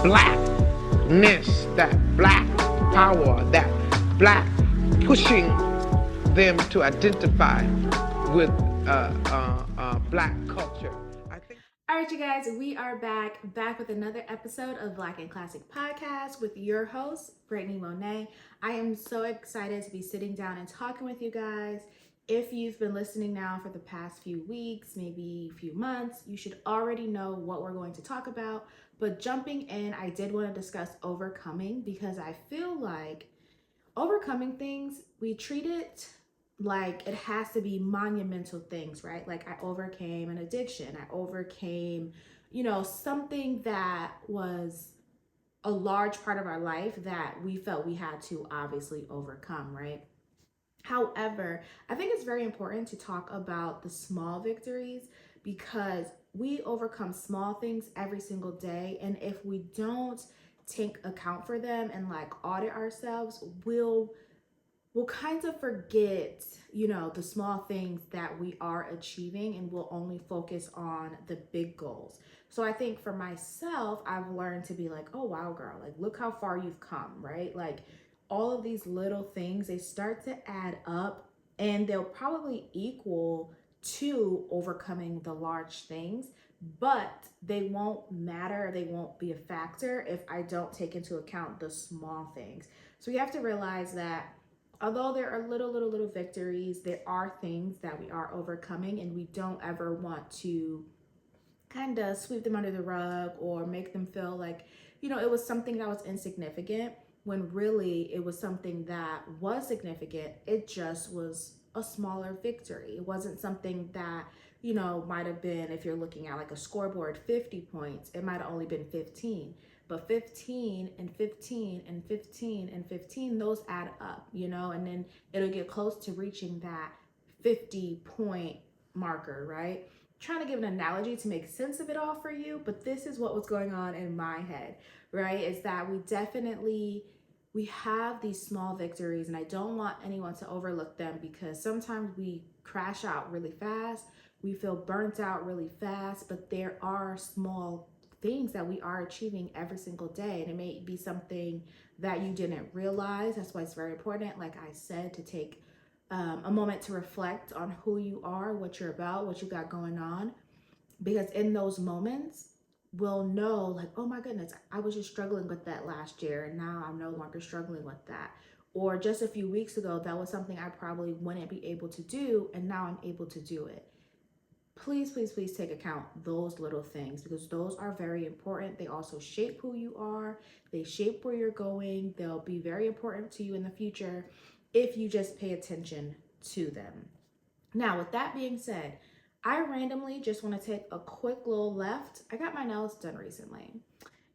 blackness, that black power, that black pushing them to identify with black culture. All right, you guys, we are back with another episode of Black and Classic Podcast with your host, Brittany Monet. I am so excited to be sitting down and talking with you guys. If you've been listening now for the past few weeks, maybe a few months, you should already know what we're going to talk about. But jumping in, I did want to discuss overcoming because I feel like overcoming things, we treat it like it has to be monumental things, right? Like I overcame an addiction, I overcame, something that was a large part of our life that we felt we had to obviously overcome, right? However, I think it's very important to talk about the small victories because we overcome small things every single day. And if we don't take account for them and like audit ourselves, we'll kind of forget, the small things that we are achieving and we'll only focus on the big goals. So I think for myself, I've learned to be like, oh, wow, girl, like, look how far you've come, right? Like, all of these little things, they start to add up and they'll probably equal to overcoming the large things, but they won't matter. They won't be a factor if I don't take into account the small things. So you have to realize that although there are little victories, there are things that we are overcoming, and we don't ever want to kind of sweep them under the rug or make them feel like, it was something that was insignificant when really it was something that was significant. It just was a smaller victory. It wasn't something that, might have been, if you're looking at like a scoreboard, 50 points, it might have only been 15. But 15 and 15 and 15 and 15, those add up, and then it'll get close to reaching that 50-point marker, right? Trying to give an analogy to make sense of it all for you, but this is what was going on in my head, right? Is that we have these small victories, and I don't want anyone to overlook them because sometimes we crash out really fast, we feel burnt out really fast, but there are small things that we are achieving every single day, and it may be something that you didn't realize. That's why it's very important, like I said, to take a moment to reflect on who you are, what you're about, what you got going on. Because in those moments, we'll know, like, oh my goodness, I was just struggling with that last year, and now I'm no longer struggling with that. Or just a few weeks ago, that was something I probably wouldn't be able to do, and now I'm able to do it. Please take account those little things because those are very important. They also shape who you are, they shape where you're going, they'll be very important to you in the future if you just pay attention to them. Now, with that being said, I randomly just want to take a quick little left. I got my nails done recently,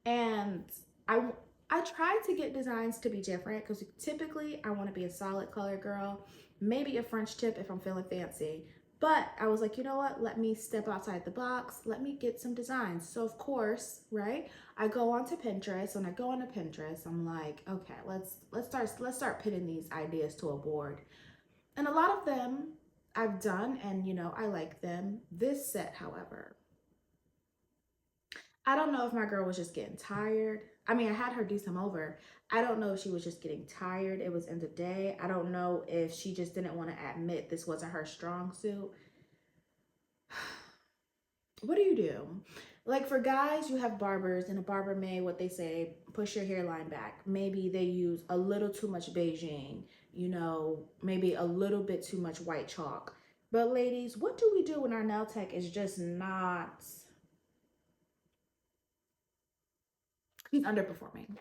and I I try to get designs to be different because typically I want to be a solid color girl, maybe a French tip if I'm feeling fancy. But I was like, you know what? Let me step outside the box. Let me get some designs. So of course, right? I go onto Pinterest. When I go onto Pinterest, I'm like, okay, let's start pitting these ideas to a board. And a lot of them I've done, and I like them. This set, however, I don't know if my girl was just getting tired. I mean, I had her do some over. I don't know if she was just getting tired. It was end of day. I don't know if she just didn't want to admit this wasn't her strong suit. What do you do? Like for guys, you have barbers, and a barber may, what they say, push your hairline back. Maybe they use a little too much Beijing, maybe a little bit too much white chalk. But ladies, what do we do when our nail tech is just not, she's underperforming?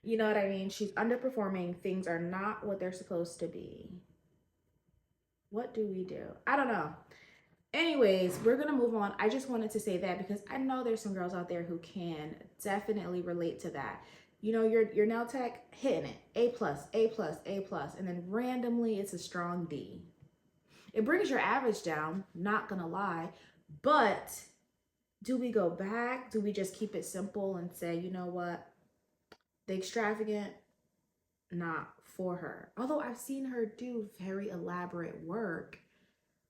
You know what I mean? She's underperforming. Things are not what they're supposed to be. What do we do? I don't know. Anyways, we're gonna move on. I just wanted to say that because I know there's some girls out there who can definitely relate to that. Your nail tech hitting it, A plus, A plus, A plus, and then randomly it's a strong D. It brings your average down, not gonna lie, but do we go back? Do we just keep it simple and say, you know what, the extravagant, not for her? Although I've seen her do very elaborate work,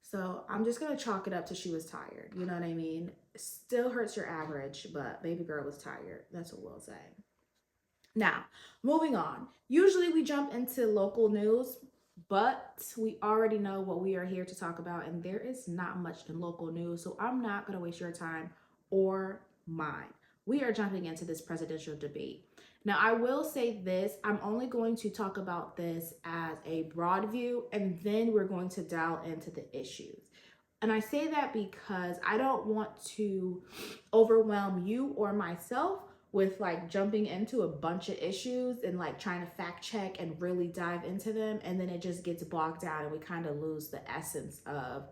So I'm just gonna chalk it up to she was tired. You know what I mean? Still hurts your average, but baby girl was tired. That's what we'll say. Now, moving on. Usually we jump into local news, but we already know what we are here to talk about, and there is not much in local news, so I'm not going to waste your time or mine. We are jumping into this presidential debate. Now, I will say this, I'm only going to talk about this as a broad view, and then we're going to dial into the issues. And I say that because I don't want to overwhelm you or myself with like jumping into a bunch of issues and like trying to fact check and really dive into them. And then it just gets bogged down and we kind of lose the essence of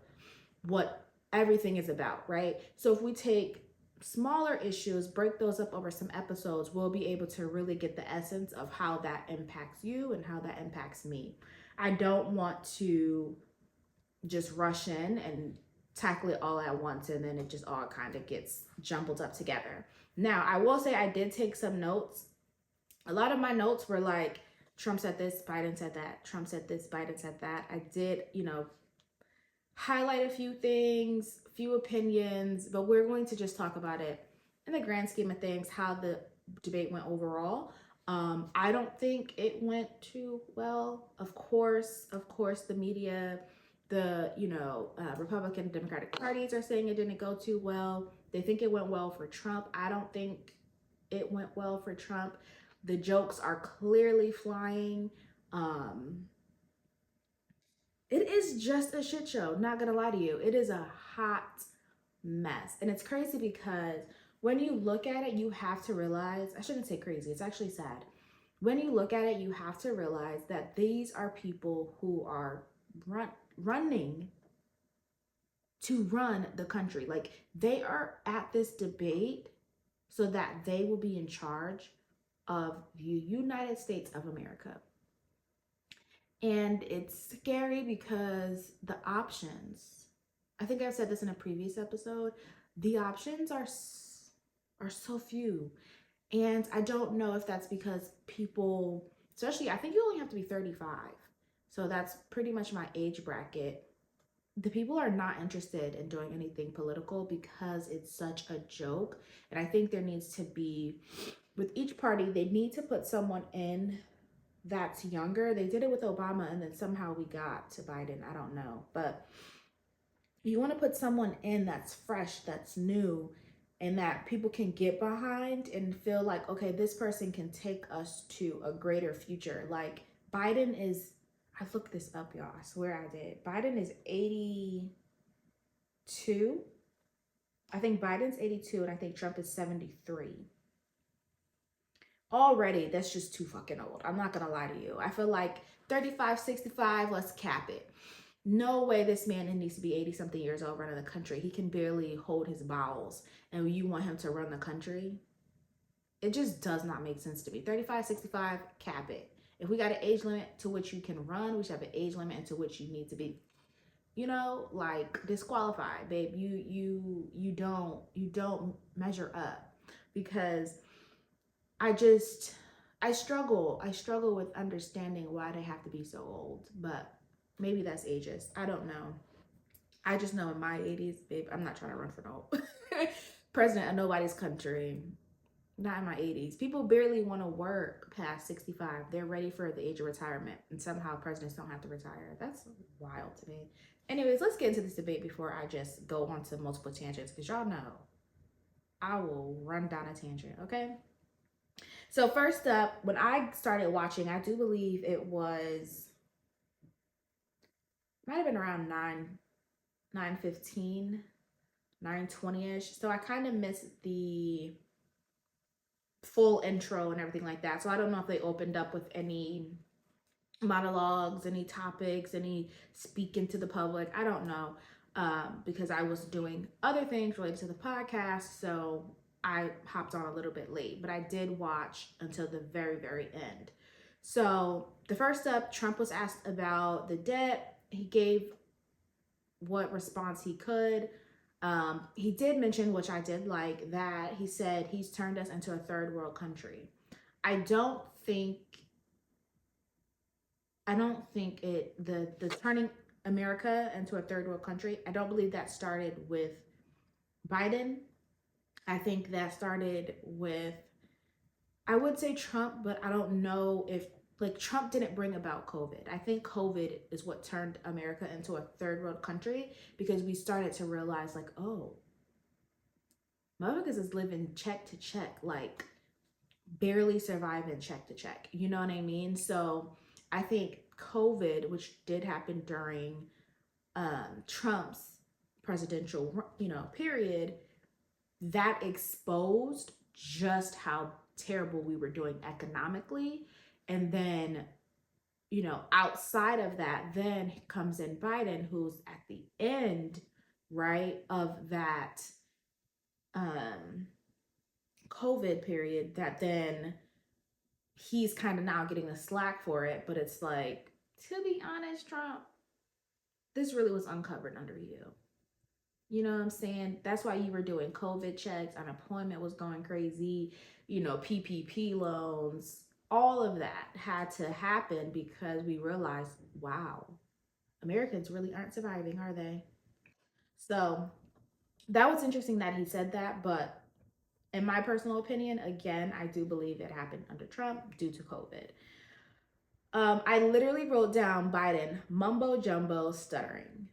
what everything is about, right? So if we take smaller issues, break those up over some episodes, we'll be able to really get the essence of how that impacts you and how that impacts me. I don't want to just rush in and tackle it all at once and then it just all kind of gets jumbled up together. Now, I will say I did take some notes. A lot of my notes were like, Trump said this, Biden said that, Trump said this, Biden said that. I did, highlight a few things, a few opinions, but we're going to just talk about it in the grand scheme of things, how the debate went overall. I don't think it went too well. Of course, the media, the Republican and Democratic parties are saying it didn't go too well. They think it went well for Trump. I don't think it went well for Trump. The jokes are clearly flying. It is just a shit show, not gonna lie to you. It is a hot mess. And it's crazy because when you look at it, you have to realize, I shouldn't say crazy, it's actually sad. When you look at it, you have to realize that these are people who are running to run the country. Like they are at this debate so that they will be in charge of the United States of America. And it's scary because the options, I think I've said this in a previous episode, the options are so few. And I don't know if that's because people, especially, I think you only have to be 35. So that's pretty much my age bracket. The people are not interested in doing anything political because it's such a joke. And I think there needs to be, with each party, they need to put someone in that's younger. They did it with Obama and then somehow we got to Biden. I don't know. But you want to put someone in that's fresh, that's new, and that people can get behind and feel like, okay, this person can take us to a greater future. Like Biden is, I looked this up, y'all. I swear I did. Biden is 82. I think Biden's 82 and I think Trump is 73. Already, that's just too fucking old. I'm not gonna lie to you. I feel like 35, 65, let's cap it. No way this man needs to be 80 something years old running the country. He can barely hold his bowels and you want him to run the country? It just does not make sense to me. 35, 65, cap it. If we got an age limit to which you can run, we should have an age limit into which you need to be, like disqualified, babe. You don't measure up because I struggle with understanding why they have to be so old, but maybe that's ageist. I don't know. I just know in my 80s, babe, I'm not trying to run for no president of nobody's country. Not in my 80s. People barely want to work past 65. They're ready for the age of retirement, and somehow presidents don't have to retire. That's wild to me. Anyways, let's get into this debate before I just go on to multiple tangents, because y'all know I will run down a tangent, okay? So first up, when I started watching, I do believe it might have been around 9:15, 9:20-ish. So I kind of missed the full intro and everything like that. So I don't know if they opened up with any monologues, any topics, any speaking to the public. I don't know, because I was doing other things related to the podcast. So I hopped on a little bit late, but I did watch until the very, very end. So the first up, Trump was asked about the debt. He gave what response he could. He did mention, which I did like, that he said he's turned us into a third world country. I don't think the turning America into a third world country. I don't believe that started with Biden. I think that started with, I would say Trump, but I don't know if, like, Trump didn't bring about COVID. I think COVID is what turned America into a third world country, because we started to realize, like, oh, motherfuckers is living check to check, like barely surviving check to check. You know what I mean? So I think COVID, which did happen during Trump's presidential, period, that exposed just how terrible we were doing economically. And then, outside of that, then comes in Biden, who's at the end, right, of that um COVID period, that then he's kind of now getting the slack for it. But it's like, to be honest, Trump, this really was uncovered under you. You know what I'm saying? That's why you were doing COVID checks, unemployment was going crazy, PPP loans, all of that had to happen because we realized, wow, Americans really aren't surviving, are they? So that was interesting that he said that. But in my personal opinion, again, I do believe it happened under Trump due to COVID. I literally wrote down Biden mumbo jumbo stuttering.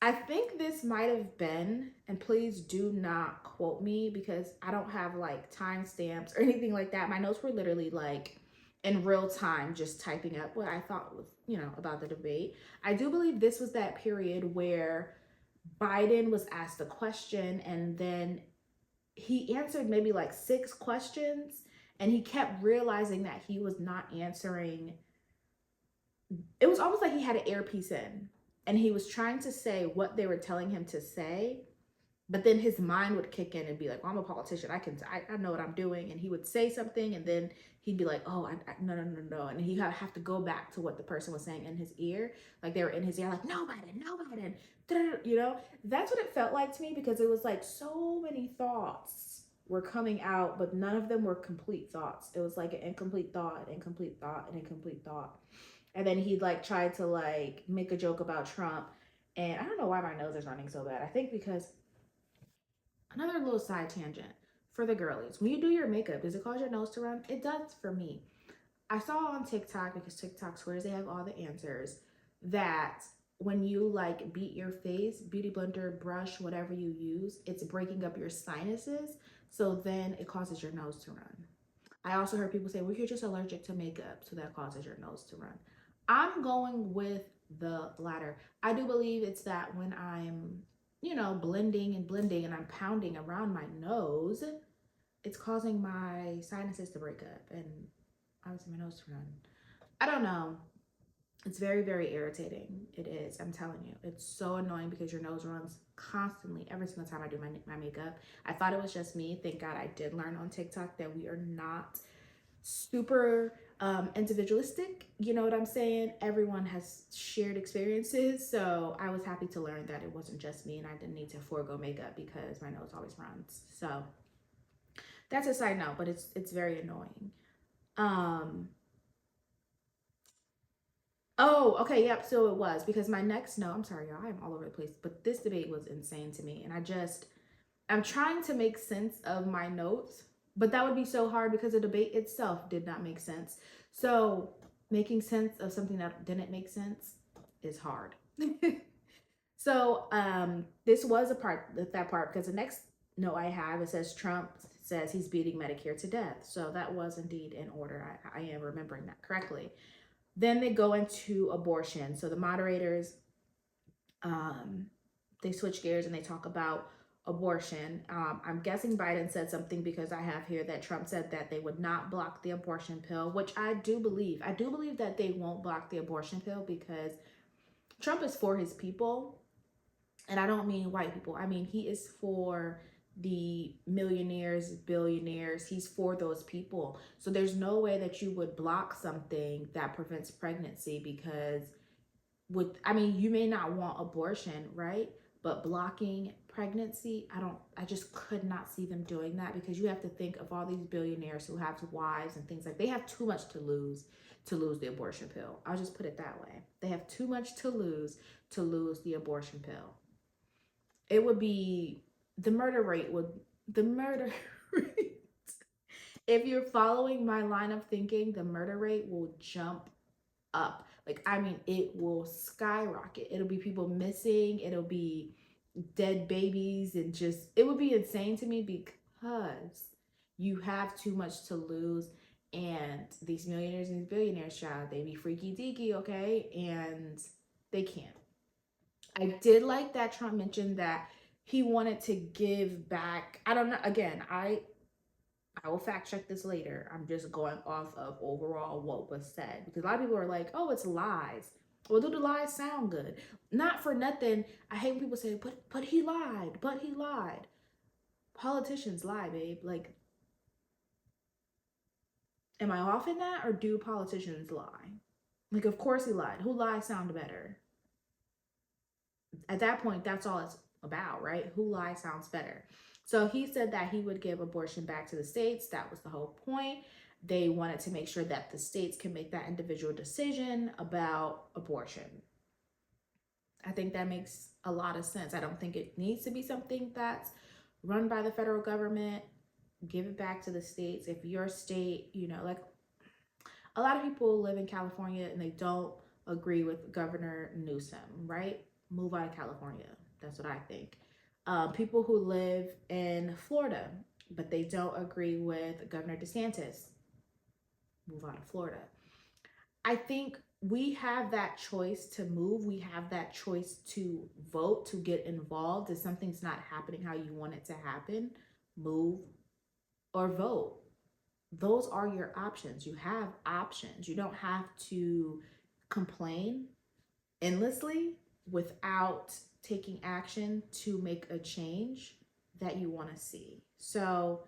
I think this might have been, and please do not quote me because I don't have like timestamps or anything like that. My notes were literally like in real time, just typing up what I thought was, about the debate. I do believe this was that period where Biden was asked a question and then he answered maybe like 6 questions, and he kept realizing that he was not answering. It was almost like he had an earpiece in and he was trying to say what they were telling him to say, but then his mind would kick in and be like, well, I'm a politician, I know what I'm doing. And he would say something and then he'd be like, oh, no, no, no, no. And he'd have to go back to what the person was saying in his ear, like they were in his ear, like, no, Biden, no, Biden. That's what it felt like to me, because it was like so many thoughts were coming out, but none of them were complete thoughts. It was like an incomplete thought, an incomplete thought, an incomplete thought. And then he'd like try to like make a joke about Trump. And I don't know why my nose is running so bad. I think because, another little side tangent for the girlies, when you do your makeup, does it cause your nose to run? It does for me. I saw on TikTok, because TikTok swears they have all the answers, that when you like beat your face, beauty blender, brush, whatever you use, it's breaking up your sinuses. So then it causes your nose to run. I also heard people say, well, you're just allergic to makeup, so that causes your nose to run. I'm going with the latter. I do believe it's that when I'm, blending and I'm pounding around my nose, it's causing my sinuses to break up and obviously my nose to run. I don't know. It's very, very irritating. It is. I'm telling you. It's so annoying because your nose runs constantly every single time I do my makeup. I thought it was just me. Thank God I did learn on TikTok that we are not super individualistic. You know what I'm saying? Everyone has shared experiences. So I was happy to learn that it wasn't just me and I didn't need to forego makeup because my nose always runs. So that's a side note, but it's very annoying. Oh, okay, yep. So it was, because my next note, I'm sorry, y'all, I'm all over the place, but this debate was insane to me. And I'm trying to make sense of my notes, but that would be so hard because the debate itself did not make sense. So making sense of something that didn't make sense is hard. So this was that part, because the next note I have, it says Trump says he's beating Medicare to death. So that was indeed in order. I am remembering that correctly. Then they go into abortion. So the moderators, they switch gears and they talk about abortion. I'm guessing Biden said something, because I have here that Trump said that they would not block the abortion pill, which I do believe. I do believe that they won't block the abortion pill because Trump is for his people. And I don't mean white people. I mean, he is for the millionaires, billionaires. He's for those people. So there's no way that you would block something that prevents pregnancy, because you may not want abortion, right? But blocking pregnancy, I just could not see them doing that, because you have to think of all these billionaires who have wives and things, like they have too much to lose the abortion pill. I'll just put it that way. They have too much to lose the abortion pill. It would be the murder rate if you're following my line of thinking, the murder rate will jump up. Like, I mean, it will skyrocket. It'll be people missing, it'll be dead babies, and just, it would be insane to me, because you have too much to lose. And these millionaires and these billionaires, child, they be freaky deaky, okay? And they can't. I did like that Trump mentioned that he wanted to give back. I don't know. Again, I will fact check this later. I'm just going off of overall what was said, because a lot of people are like, oh, it's lies. Well, do the lies sound good? Not for nothing. I hate when people say, but he lied, but he lied. Politicians lie, babe. Like, am I off in that, or do politicians lie? Like, of course he lied. Who lies sound better? At that point, that's all it's about, right? Who lies sounds better. So he said that he would give abortion back to the states. That was the whole point. They wanted to make sure that the states can make that individual decision about abortion. I think that makes a lot of sense. I don't think it needs to be something that's run by the federal government. Give it back to the states. If your state, like a lot of people live in California and they don't agree with Governor Newsom, right? Move out of California. That's what I think. People who live in Florida, but they don't agree with Governor DeSantis, move out of Florida. I think we have that choice to move. We have that choice to vote, to get involved. If something's not happening how you want it to happen, move or vote. Those are your options. You have options. You don't have to complain endlessly without taking action to make a change that you want to see. So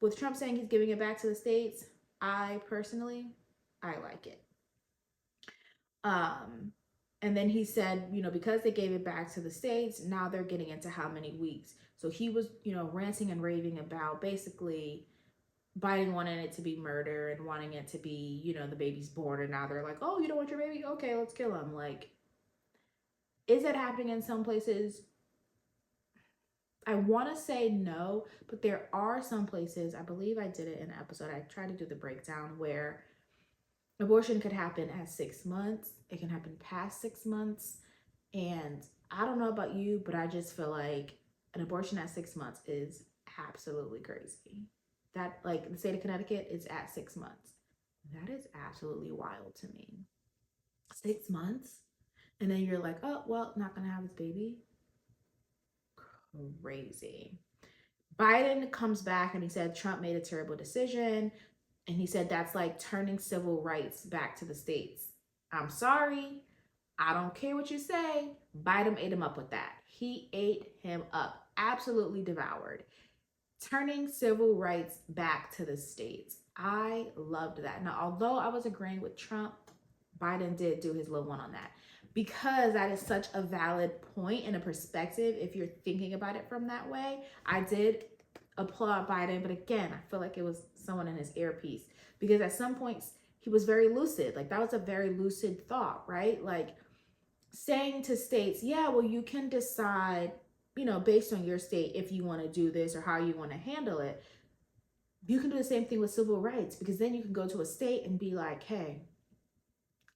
with Trump saying he's giving it back to the states, I like it. And then he said, because they gave it back to the states, now they're getting into how many weeks. So he was, ranting and raving about basically Biden wanting it to be murder and wanting it to be, the baby's born, and now they're like, oh, you don't want your baby? Okay, let's kill him. Like, is that happening in some places? I want to say no, but there are some places, I believe I did it in an episode, I tried to do the breakdown, where abortion could happen at 6 months. It can happen past 6 months. And I don't know about you, but I just feel like an abortion at 6 months is absolutely crazy. That, like, the state of Connecticut is at 6 months. That is absolutely wild to me. 6 months? And then you're like, oh, well, not gonna have this baby. Crazy. Biden comes back and he said Trump made a terrible decision. And he said that's like turning civil rights back to the states. I'm sorry. I don't care what you say. Biden ate him up with that. He ate him up. Absolutely devoured. Turning civil rights back to the states. I loved that. Now, although I was agreeing with Trump, Biden did do his little one on that, because that is such a valid point and a perspective if you're thinking about it from that way. I did applaud Biden, but again, I feel like it was someone in his earpiece, because at some points he was very lucid. Like, that was a very lucid thought, right? Like, saying to states, yeah, well, you can decide, based on your state, if you want to do this or how you want to handle it. You can do the same thing with civil rights, because then you can go to a state and be like, hey,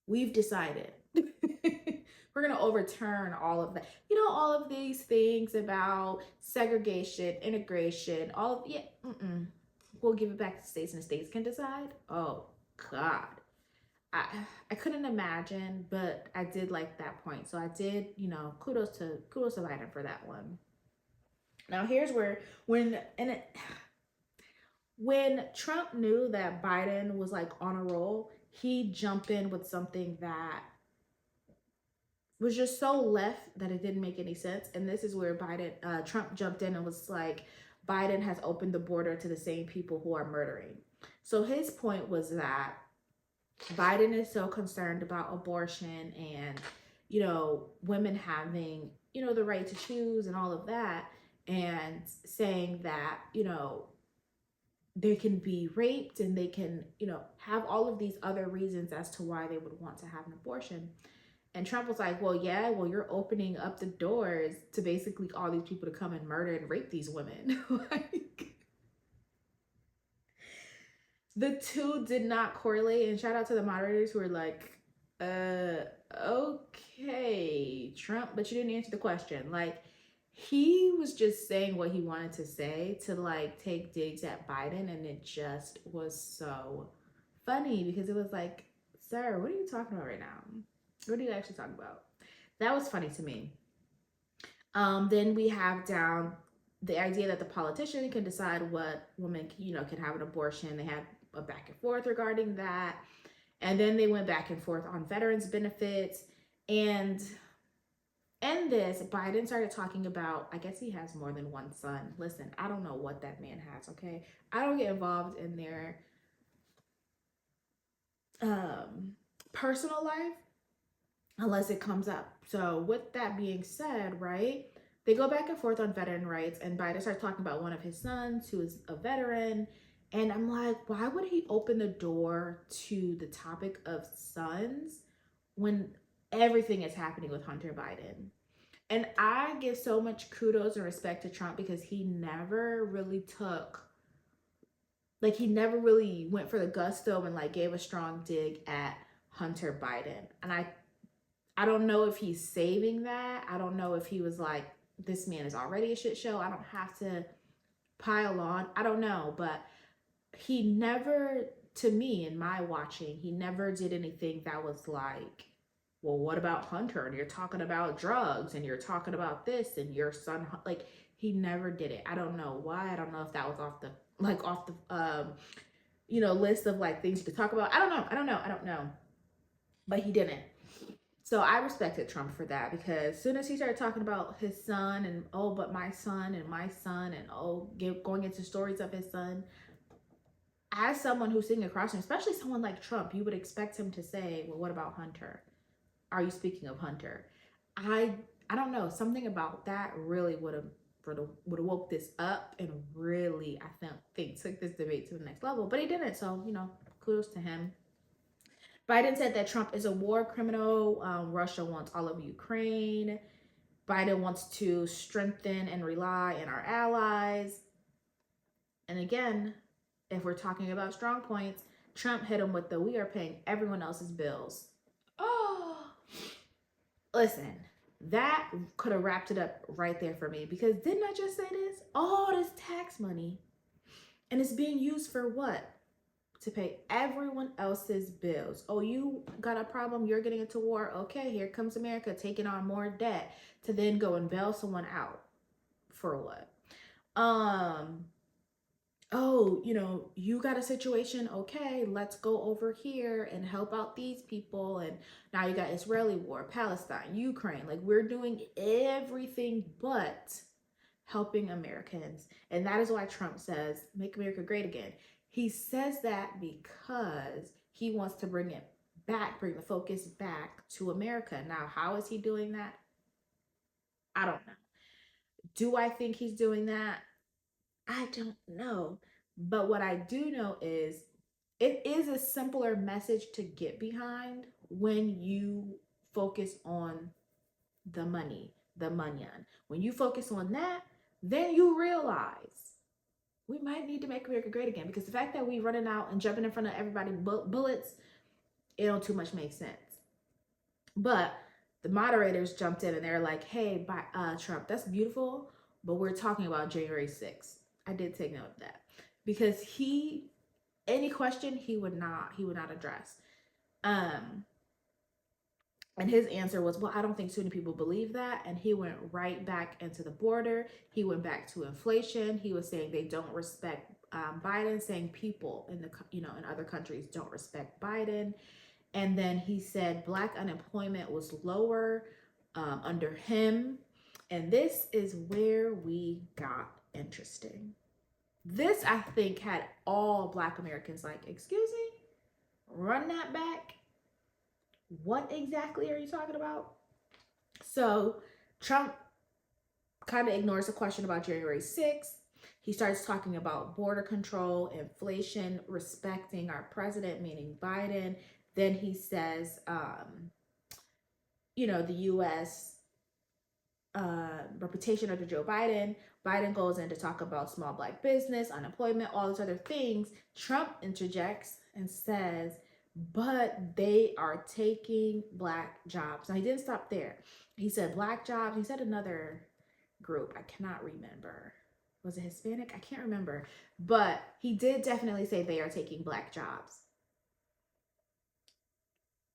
we've decided we're going to overturn all of that. All of these things about segregation, integration, we'll give it back to states and the states can decide. Oh, God. I couldn't imagine, but I did like that point. So I did, kudos to Biden for that one. Now here's where, when Trump knew that Biden was like on a roll, he jumped in with something that was just so left that it didn't make any sense. And this is where Trump jumped in and was like, Biden has opened the border to the same people who are murdering. So his point was that Biden is so concerned about abortion and, women having, the right to choose and all of that. and saying that, they can be raped and they can, have all of these other reasons as to why they would want to have an abortion. And Trump was like, well, yeah, well, you're opening up the doors to basically all these people to come and murder and rape these women. Like, the two did not correlate. And shout out to the moderators who were like, okay, Trump, but you didn't answer the question. Like, he was just saying what he wanted to say to like take digs at Biden, and it just was so funny because it was like, sir, what are you talking about right now? What are you actually talking about? That was funny to me. Then we have down the idea that the politician can decide what women, can have an abortion. They had a back and forth regarding that. And then they went back and forth on veterans benefits. And in this, Biden started talking about, I guess he has more than one son. Listen, I don't know what that man has, okay? I don't get involved in their personal life unless it comes up. So with that being said, right, they go back and forth on veteran rights, and Biden starts talking about one of his sons who is a veteran. And I'm like, why would he open the door to the topic of sons when everything is happening with Hunter Biden? And I give so much kudos and respect to Trump because he never really went for the gusto and like gave a strong dig at Hunter Biden. And I don't know if he's saving that. I don't know if he was like, this man is already a shit show, I don't have to pile on. I don't know, but he never, to me, in my watching, he never did anything that was like, well, what about Hunter? And you're talking about drugs and you're talking about this and your son, like, he never did it. I don't know why. I don't know if that was off the list of like things you could talk about. I don't know. But he didn't. So I respected Trump for that, because as soon as he started talking about his son and, oh, but my son and going into stories of his son, as someone who's sitting across him, especially someone like Trump, you would expect him to say, well, what about Hunter? Are you speaking of Hunter? I don't know. Something about that really would have woke this up and really, I think took this debate to the next level. But he didn't. So, kudos to him. Biden said that Trump is a war criminal. Russia wants all of Ukraine. Biden wants to strengthen and rely on our allies. And again, if we're talking about strong points, Trump hit him with the, we are paying everyone else's bills. Oh, listen, that could have wrapped it up right there for me, because didn't I just say this? All this tax money, and it's being used for what? To pay everyone else's bills. Oh, you got a problem, you're getting into war. Okay, here comes America taking on more debt to then go and bail someone out. For what? Oh, you got a situation. Okay, let's go over here and help out these people. And now you got Israeli war, Palestine, Ukraine. Like, we're doing everything but helping Americans. And that is why Trump says, make America great again. He says that because he wants to bring the focus back to America. Now, how is he doing that? I don't know. Do I think he's doing that? I don't know. But what I do know is it is a simpler message to get behind when you focus on the money, the manyan. When you focus on that, then you realize we might need to make America great again, because the fact that we running out and jumping in front of everybody bullets, it don't too much make sense. But the moderators jumped in and they're like, hey, Trump, that's beautiful, but we're talking about January 6th. I did take note of that, because any question he would not address. And his answer was, well, I don't think too many people believe that. And he went right back into the border. He went back to inflation. He was saying they don't respect Biden, saying people in other countries don't respect Biden. And then he said Black unemployment was lower under him. And this is where we got interesting. This, I think, had all Black Americans like, excuse me, run that back. What exactly are you talking about? So Trump kind of ignores the question about January 6th. He starts talking about border control, inflation, respecting our president, meaning Biden. Then he says, the U.S. Reputation under Joe Biden. Biden goes in to talk about small black business, unemployment, all these other things. Trump interjects and says, but they are taking black jobs. Now, he didn't stop there. He said black jobs. He said another group. I cannot remember. Was it Hispanic? I can't remember. But he did definitely say they are taking black jobs.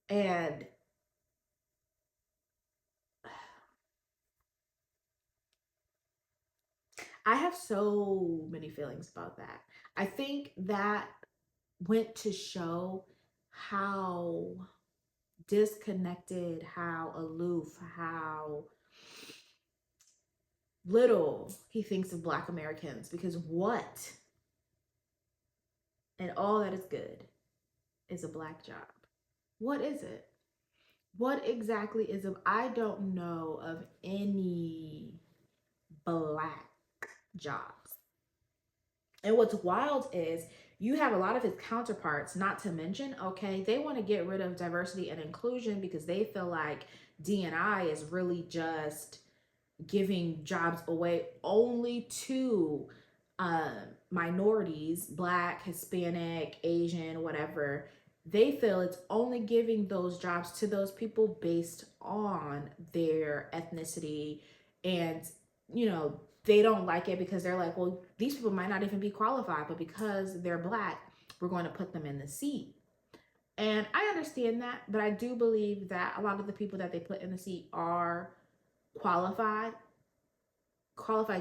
And I have so many feelings about that. I think that went to show how disconnected, how aloof, how little he thinks of Black Americans, because what and all that is good is a black job. What is it? What exactly is it? I don't know of any black jobs. And what's wild is you have a lot of his counterparts, not to mention, okay, they want to get rid of diversity and inclusion because they feel like D&I is really just giving jobs away only to minorities, Black, Hispanic, Asian, whatever. They feel it's only giving those jobs to those people based on their ethnicity. And, they don't like it because they're like, well, these people might not even be qualified, but because they're Black, we're going to put them in the seat. And I understand that, but I do believe that a lot of the people that they put in the seat are qualified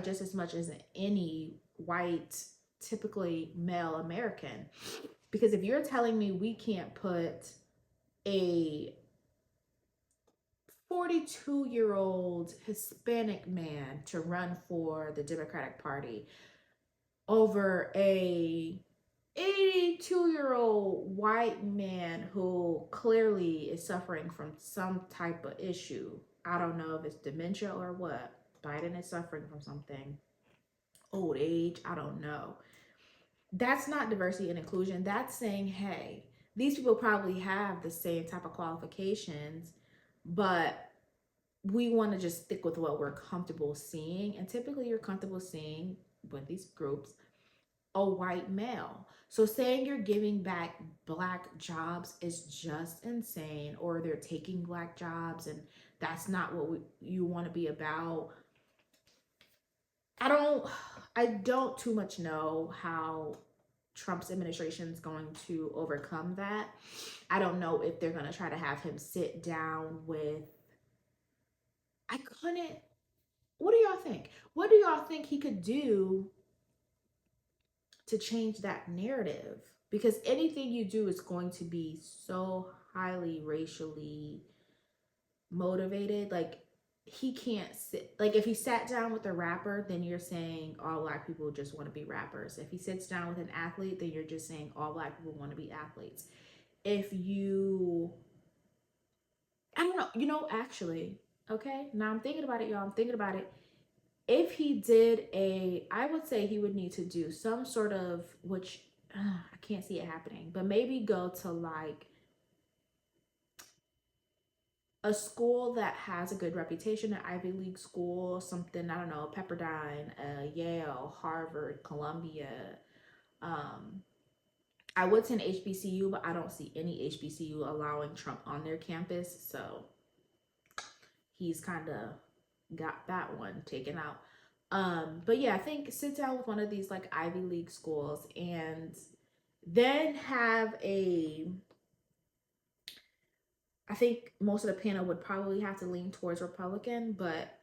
just as much as any white, typically male American. Because if you're telling me we can't put a 42-year-old Hispanic man to run for the Democratic Party over a 82-year-old white man who clearly is suffering from some type of issue. I don't know if it's dementia or what. Biden is suffering from something. Old age, I don't know. That's not diversity and inclusion. That's saying, hey, these people probably have the same type of qualifications, but we want to just stick with what we're comfortable seeing. And typically you're comfortable seeing with these groups a white male. So saying you're giving back black jobs is just insane, or they're taking black jobs and that's not what you want to be about. I don't too much know how Trump's administration is going to overcome that. I don't know if they're going to try to have him sit down with, I couldn't, what do y'all think? What do y'all think he could do to change that narrative? Because anything you do is going to be so highly racially motivated. Like, he can't sit, like, if he sat down with a rapper, then you're saying all black people just want to be rappers. If he sits down with an athlete, then you're just saying all black people want to be athletes. If you, I don't know, actually, okay, now I'm thinking about it, y'all. I'm thinking about it. If he did I would say he would need to do some sort of, which I can't see it happening, but maybe go to like a school that has a good reputation, an Ivy League school, something, I don't know, Pepperdine, Yale, Harvard, Columbia. I would say an HBCU, but I don't see any HBCU allowing Trump on their campus. So he's kind of got that one taken out. But yeah, I think sit down with one of these like Ivy League schools and then have I think most of the panel would probably have to lean towards Republican, but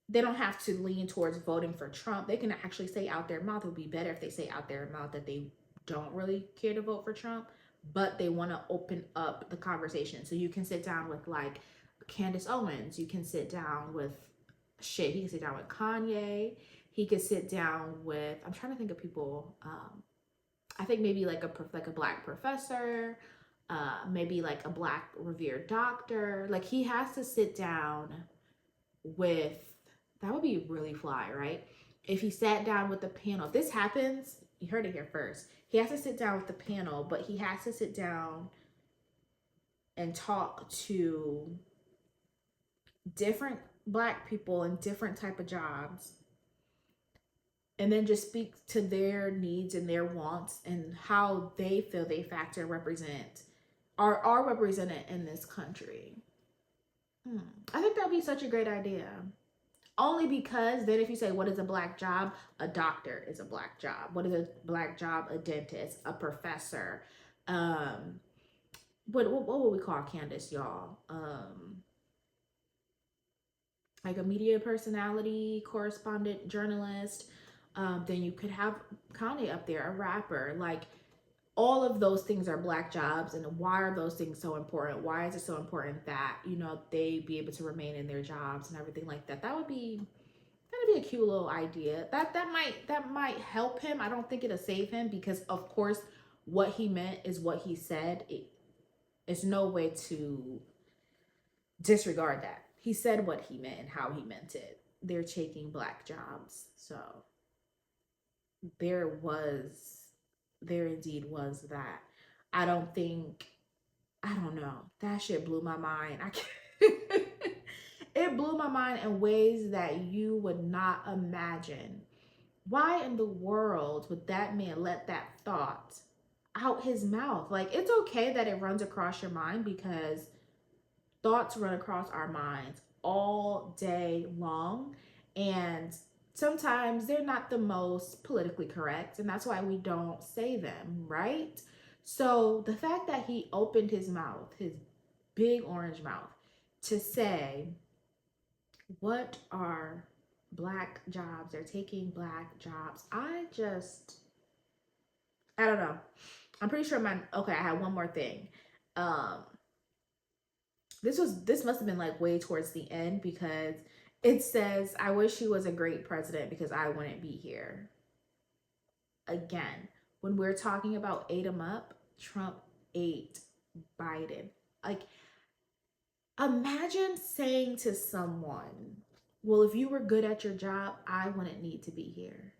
they don't have to lean towards voting for Trump. They can actually say out their mouth. It would be better if they say out their mouth that they don't really care to vote for Trump, but they want to open up the conversation. So you can sit down with like Candace Owens. You can sit down with he can sit down with Kanye. He could sit down with, I'm trying to think of people. I think maybe like a black professor, maybe like a black revered doctor. Like, he has to sit down with That would be really fly, right? If he sat down with the panel. If this happens, you heard it here first. He has to sit down with the panel, but he has to sit down and talk to different black people in different type of jobs, and then just speak to their needs and their wants and how they feel they factor represent are represented in this country. I think that'd be such a great idea. Only because then if you say what is a black job, a doctor is a black job. What is a black job? A dentist, a professor. Um, what would we call Candace, y'all? Like a media personality, correspondent, journalist. Then you could have Kanye up there, a rapper. Like all of those things are black jobs, and why are those things so important? Why is it so important that they be able to remain in their jobs and everything like that? That'd be a cute little idea. That might help him. I don't think it'll save him, because of course what he meant is what he said. It's no way to disregard that. He said what he meant and how he meant it. They're taking black jobs. So there indeed was that. I don't know. That shit blew my mind. I can't. It blew my mind in ways that you would not imagine. Why in the world would that man let that thought out his mouth? Like, it's okay that it runs across your mind, because thoughts run across our minds all day long. And sometimes they're not the most politically correct. And that's why we don't say them, right? So the fact that he opened his mouth, his big orange mouth, to say, what are black jobs? They're taking black jobs. I don't know. I'm pretty sure okay, I had one more thing. This must have been like way towards the end, because it says, I wish he was a great president because I wouldn't be here. Again, when we're talking about ate him up, Trump ate Biden. Like, imagine saying to someone, well, if you were good at your job, I wouldn't need to be here.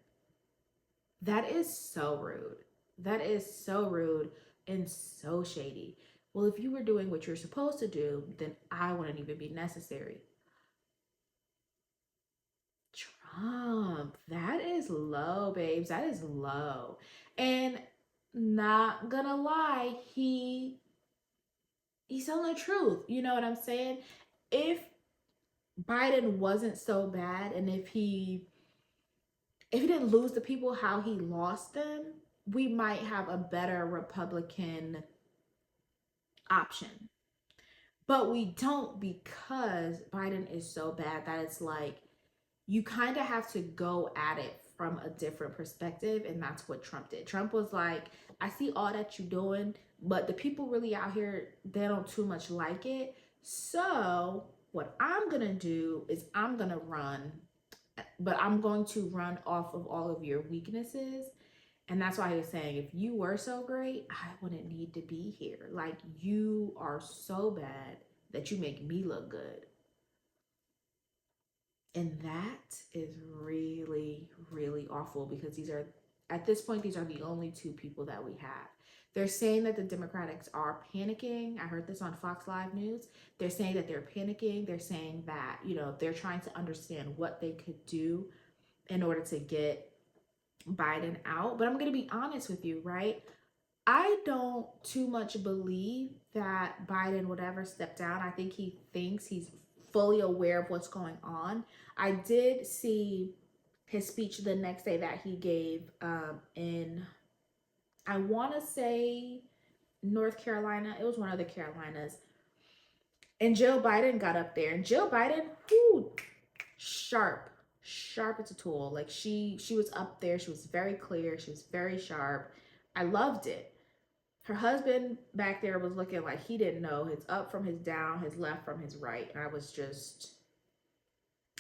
That is so rude. That is so rude and so shady. Well, if you were doing what you're supposed to do, then I wouldn't even be necessary. Trump, that is low, babes. That is low. And not gonna lie, he's telling the truth. You know what I'm saying? If Biden wasn't so bad, and if he didn't lose the people how he lost them, we might have a better Republican option. But we don't, because Biden is so bad that it's like you kind of have to go at it from a different perspective. And that's what Trump did. Trump was like, I see all that you're doing, but the people really out here, they don't too much like it. So what I'm going to do is I'm going to run, but I'm going to run off of all of your weaknesses. And that's why he was saying, if you were so great, I wouldn't need to be here. Like, you are so bad that you make me look good. And that is really, really awful, because at this point, these are the only two people that we have. They're saying that the Democrats are panicking. I heard this on Fox Live News. They're saying that they're panicking. They're saying that, they're trying to understand what they could do in order to get Biden out. But I'm going to be honest with you, right? I don't too much believe that Biden would ever step down. I think he thinks he's fully aware of what's going on. I did see his speech the next day that he gave in, I want to say, North Carolina. It was one of the Carolinas. And Joe Biden got up there. And Joe Biden, whoo, sharp as a tool. Like, she was up there. She was very clear. She was very sharp. I loved it. Her husband back there was looking like he didn't know his up from his down, his left from his right. And I was just,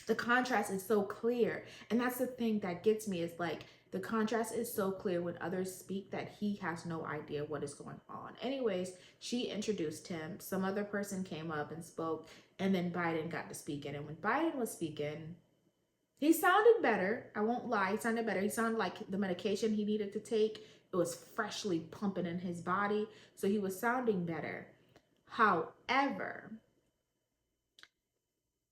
the contrast is so clear. And that's the thing that gets me, is like, the contrast is so clear when others speak that he has no idea what is going on. Anyways, she introduced him. Some other person came up and spoke, and then Biden got to speaking. And when Biden was speaking, He sounded better. I won't lie. He sounded better. He sounded like the medication he needed to take, it was freshly pumping in his body. So he was sounding better. However,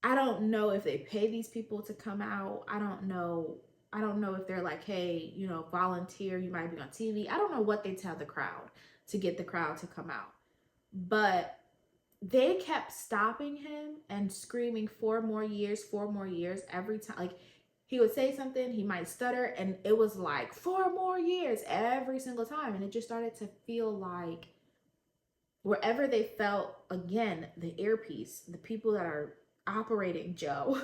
I don't know if they pay these people to come out. I don't know. I don't know if they're like, hey, volunteer, you might be on TV. I don't know what they tell the crowd to get the crowd to come out. But they kept stopping him and screaming 4 more years, 4 more years every time. Like, he would say something, he might stutter, and it was like 4 more years every single time. And it just started to feel like wherever they felt, again, the earpiece, the people that are operating Joe,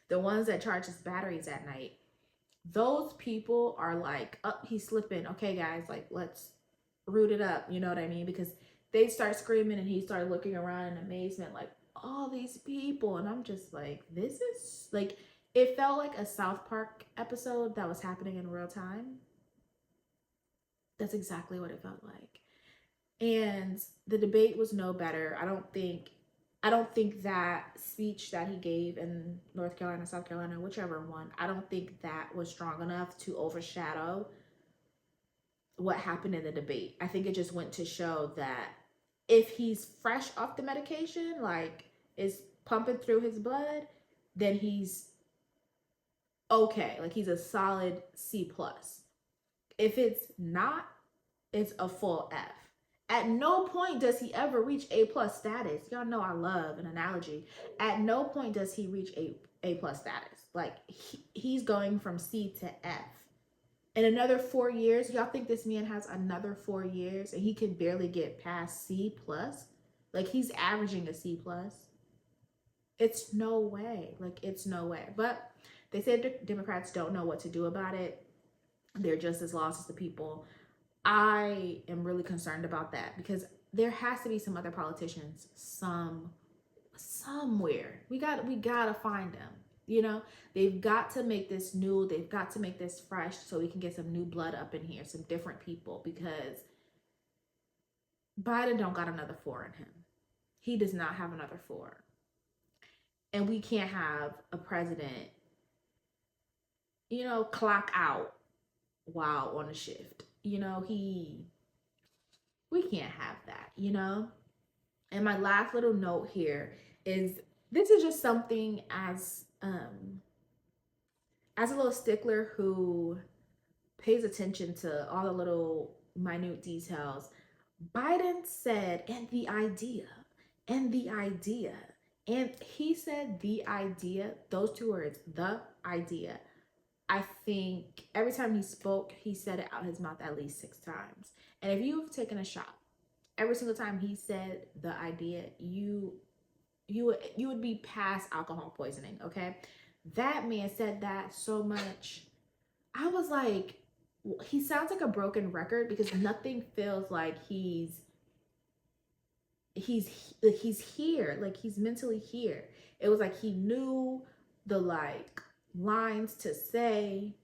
the ones that charge his batteries at night, those people are like, oh, he's slipping. Okay, guys, like, let's root it up. You know what I mean? Because they start screaming and he started looking around in amazement, like, all these people. And I'm just like, this is like, it felt like a South Park episode that was happening in real time. That's exactly what it felt like. And the debate was no better. I don't think that speech that he gave in North Carolina, South Carolina, whichever one, I don't think that was strong enough to overshadow what happened in the debate. I think it just went to show that if he's fresh off the medication, like is pumping through his blood, then he's okay. Like, he's a solid C plus. If it's not, it's a full F. At no point does he ever reach A plus status. Y'all know I love an analogy. At no point does he reach A plus status. Like, he's going from C to F. In another 4 years, y'all think this man has another 4 years and he can barely get past C plus? Like, he's averaging a C plus. It's no way. Like, it's no way. But they said Democrats don't know what to do about it. They're just as lost as the people. I am really concerned about that because there has to be some other politicians somewhere. We gotta find them. They've got to make this new. They've got to make this fresh so we can get some new blood up in here, some different people, because Biden don't got another 4 in him. He does not have another 4. And we can't have a president, clock out while on a shift. We can't have that. And my last little note here is, this is just something as a little stickler who pays attention to all the little minute details. Biden said, and the idea, and the idea, and he said the idea, those 2 words, the idea. I think every time he spoke, he said it out his mouth at least 6 times. And if you've taken a shot, every single time he said the idea, you would be past alcohol poisoning, okay? That man said that so much. I was like, he sounds like a broken record because nothing feels like he's here, like he's mentally here. It was like he knew the like lines to say,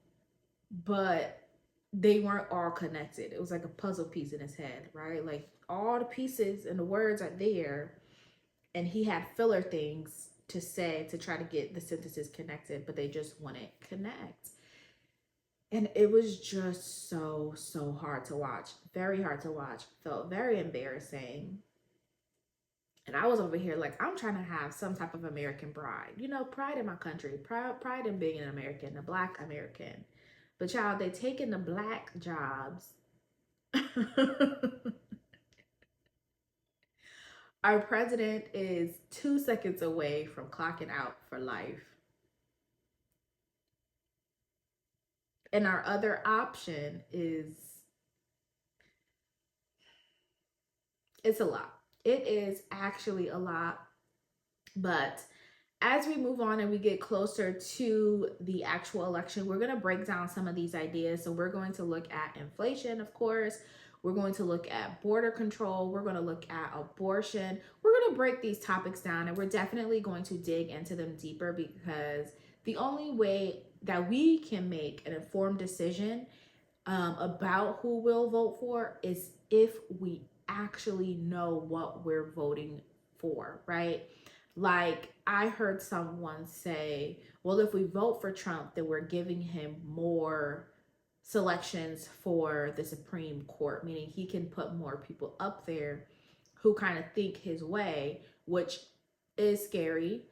but they weren't all connected. It was like a puzzle piece in his head, right? Like, all the pieces and the words are there, and he had filler things to say to try to get the sentences connected, but they just wouldn't connect. And it was just so hard to watch. Very hard to watch. Felt very embarrassing. And I was over here like, I'm trying to have some type of American pride. Pride in my country. Pride in being an American, a Black American. But child, they taking the Black jobs. Our president is 2 seconds away from clocking out for life. And our other option is, it's a lot. It is actually a lot. But as we move on and we get closer to the actual election, we're going to break down some of these ideas. So we're going to look at inflation, of course. We're going to look at border control. We're going to look at abortion. We're going to break these topics down, and we're definitely going to dig into them deeper, because the only way that we can make an informed decision about who we'll vote for is if we actually know what we're voting for, right? Like, I heard someone say, well, if we vote for Trump, then we're giving him more selections for the Supreme Court, meaning he can put more people up there who kind of think his way, which is scary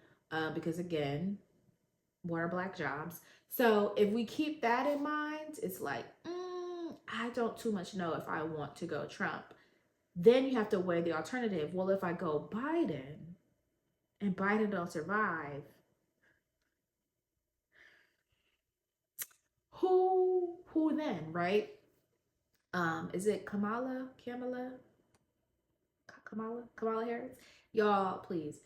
because, again, what are black jobs? So if we keep that in mind, it's like, I don't too much know if I want to go Trump. Then you have to weigh the alternative. Well, if I go Biden and Biden don't survive, who then, right? Is it Kamala Harris? Y'all, please.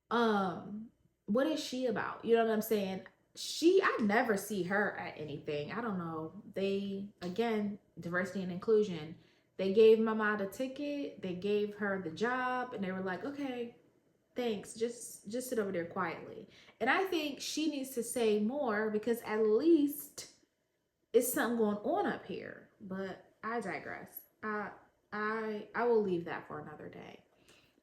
What is she about? You know what I'm saying? I never see her at anything. I don't know. They, again, diversity and inclusion. They gave Mama the ticket, they gave her the job, and they were like, okay, thanks. Just sit over there quietly. And I think she needs to say more because at least it's something going on up here. But I digress. I will leave that for another day.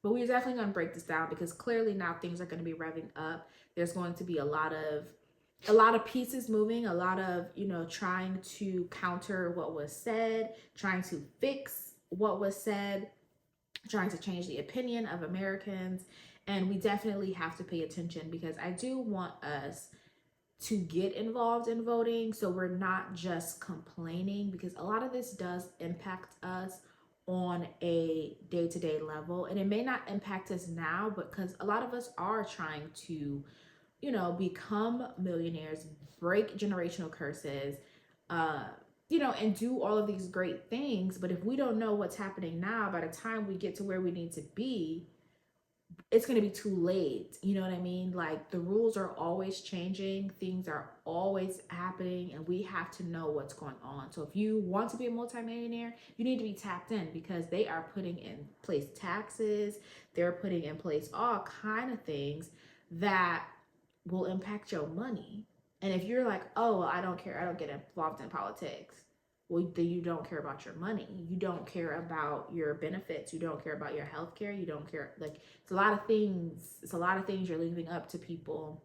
But we're definitely going to break this down because clearly now things are going to be revving up. There's going to be a lot of pieces moving, a lot of, trying to counter what was said, trying to fix what was said, trying to change the opinion of Americans. And we definitely have to pay attention because I do want us to get involved in voting so we're not just complaining, because a lot of this does impact us on a day-to-day level, and it may not impact us now, but because a lot of us are trying to become millionaires, break generational curses, and do all of these great things. But if we don't know what's happening now, by the time we get to where we need to be, it's going to be too late. You know what I mean? Like, the rules are always changing, things are always happening, and we have to know what's going on. So if you want to be a multimillionaire, you need to be tapped in because they are putting in place taxes, they're putting in place all kind of things that will impact your money. And if you're like, oh, well, I don't care, I don't get involved in politics, well, then you don't care about your money. You don't care about your benefits. You don't care about your health care. You don't care. Like, it's a lot of things. It's a lot of things you're leaving up to people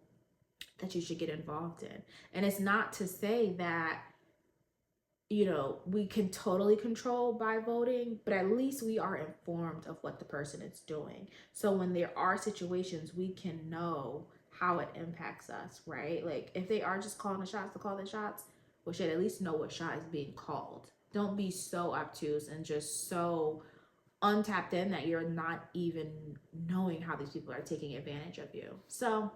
that you should get involved in. And it's not to say that, we can totally control by voting, but at least we are informed of what the person is doing. So when there are situations, we can know how it impacts us, right? Like, if they are just calling the shots to call the shots, we should at least know what shot is being called. Don't be so obtuse and just so untapped in that you're not even knowing how these people are taking advantage of you. So,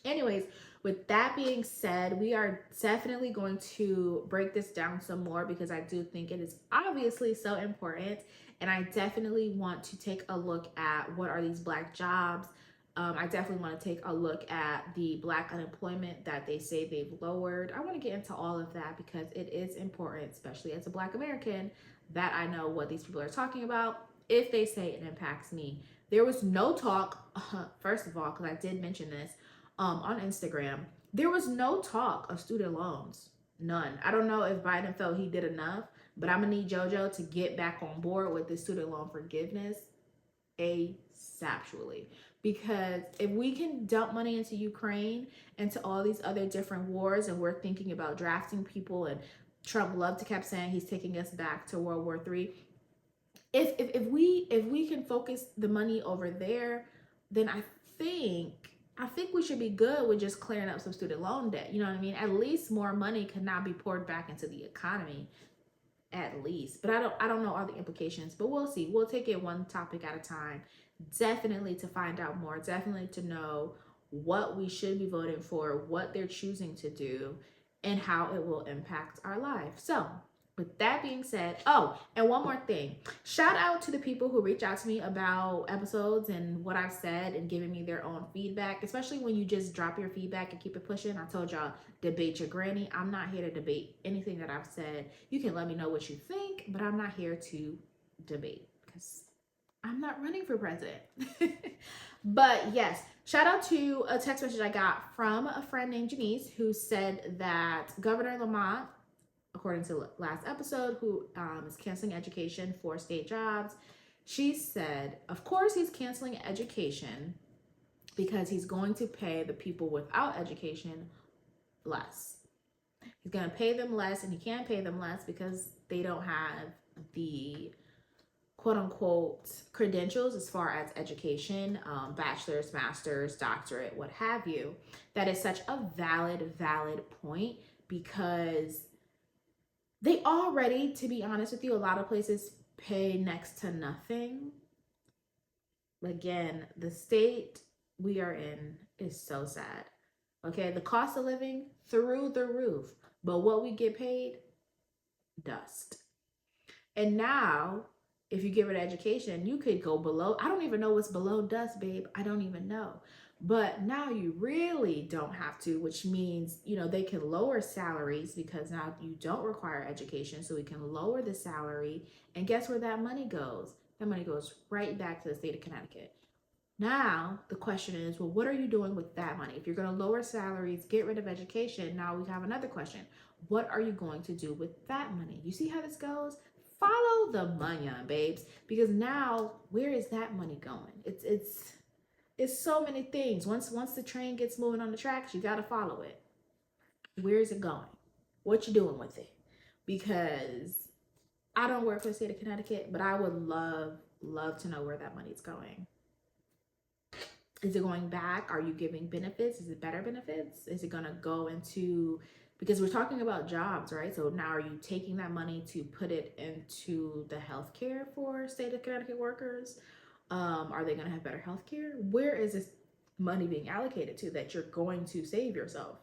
anyways, with that being said, we are definitely going to break this down some more because I do think it is obviously so important. And I definitely want to take a look at what are these black jobs. I definitely want to take a look at the black unemployment that they say they've lowered. I want to get into all of that because it is important, especially as a black American, that I know what these people are talking about if they say it impacts me. There was no talk, first of all, because I did mention this on Instagram, there was no talk of student loans. None. I don't know if Biden felt he did enough, but I'm going to need JoJo to get back on board with the student loan forgiveness ASAPually. Because if we can dump money into Ukraine, into all these other different wars, and we're thinking about drafting people, and Trump loved to kept saying he's taking us back to World War III. If we can focus the money over there, then I think we should be good with just clearing up some student loan debt. You know what I mean? At least more money can now be poured back into the economy. At least. But I don't know all the implications, but we'll see. We'll take it one topic at a time. Definitely to find out more, definitely to know what we should be voting for, what they're choosing to do, and how it will impact our lives. So with that being said, oh, and one more thing. Shout out to the people who reach out to me about episodes and what I've said and giving me their own feedback, especially when you just drop your feedback and keep it pushing. I told y'all, debate your granny. I'm not here to debate anything that I've said. You can let me know what you think, but I'm not here to debate because I'm not running for president. But yes, shout out to a text message I got from a friend named Janice who said that Governor Lamont, according to last episode, who is canceling education for state jobs, she said, of course he's canceling education because he's going to pay the people without education less. He's going to pay them less, and he can't pay them less because they don't have the quote unquote credentials as far as education, bachelor's, master's, doctorate, what have you. That is such a valid point, because they already, to be honest with you, a lot of places pay next to nothing. Again, the state we are in is so sad. Okay, the cost of living through the roof, but what we get paid, dust. And now, if you give it education, you could go below. I don't even know what's below dust, babe. I don't even know. But now you really don't have to, which means, they can lower salaries because now you don't require education. So we can lower the salary. And guess where that money goes? That money goes right back to the state of Connecticut. Now, the question is, well, what are you doing with that money? If you're going to lower salaries, get rid of education, now we have another question. What are you going to do with that money? You see how this goes? Follow the money, babes, because now where is that money going? It's so many things. Once the train gets moving on the tracks, you got to follow it. Where is it going? What you doing with it? Because I don't work for the state of Connecticut, but I would love to know where that money's going. Is it going back? Are you giving benefits? Is it better benefits? Is it going to go into, because we're talking about jobs, right? So now are you taking that money to put it into the healthcare for state of Connecticut workers? Are they going to have better healthcare? Where is this money being allocated to that you're going to save yourself?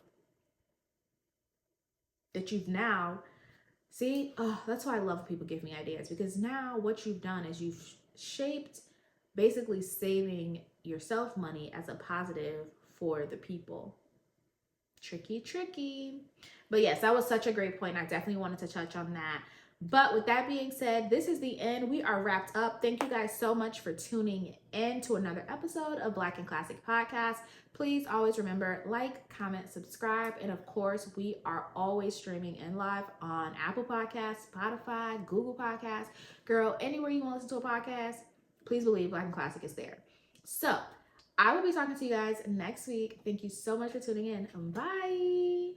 That you've now, see, that's why I love people give me ideas, because now what you've done is you've shaped basically saving yourself money as a positive for the people. Tricky. But yes, that was such a great point. I definitely wanted to touch on that. But with that being said, this is the end. We are wrapped up. Thank you guys so much for tuning in to another episode of Black and Classic Podcast. Please always remember, like, comment, subscribe. And of course, we are always streaming in live on Apple Podcasts, Spotify, Google Podcasts. Girl, anywhere you want to listen to a podcast, please believe Black and Classic is there. So I will be talking to you guys next week. Thank you so much for tuning in. Bye.